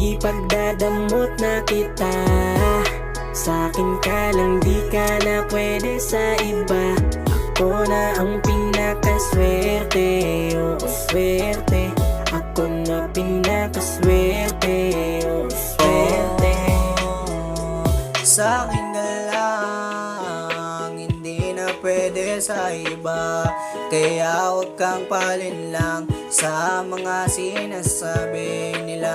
Ipagdadamot na kita, sa'kin ka lang, di ka na pwede sa iba. Ako na ang pinakaswerte, oo swerte. Ako na pinakaswerte, oo swerte. Sa'kin ka lang, hindi na pwede sa iba. Kaya huwag kang palinlang sa mga sinasabi nila.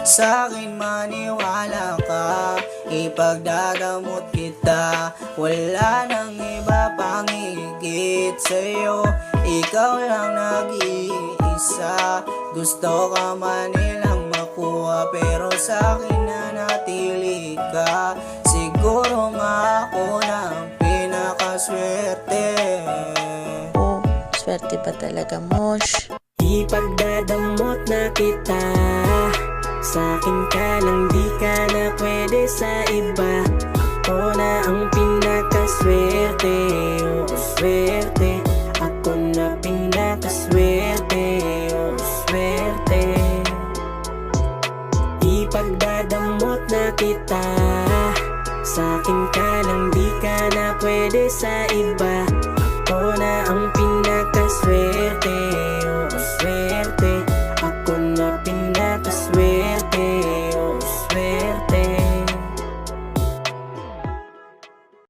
Sa'kin maniwala ka, ipagdadamot kita. Wala nang iba pang higit sa'yo, ikaw lang nag-iisa. Gusto ka man nilang makuha, pero sa'kin nanatili ka. Siguro nga ako na ang pinakaswerte. Oh, swerte pa talaga, Mosh. Ipagdadamot na kita, sa'kin ka lang, di ka na pwede sa iba. Ako na ang pinakaswerte, oo swerte. Ako na pinakaswerte, oo swerte. Ipagdadamot na kita, sa'kin ka lang, di ka na pwede sa iba.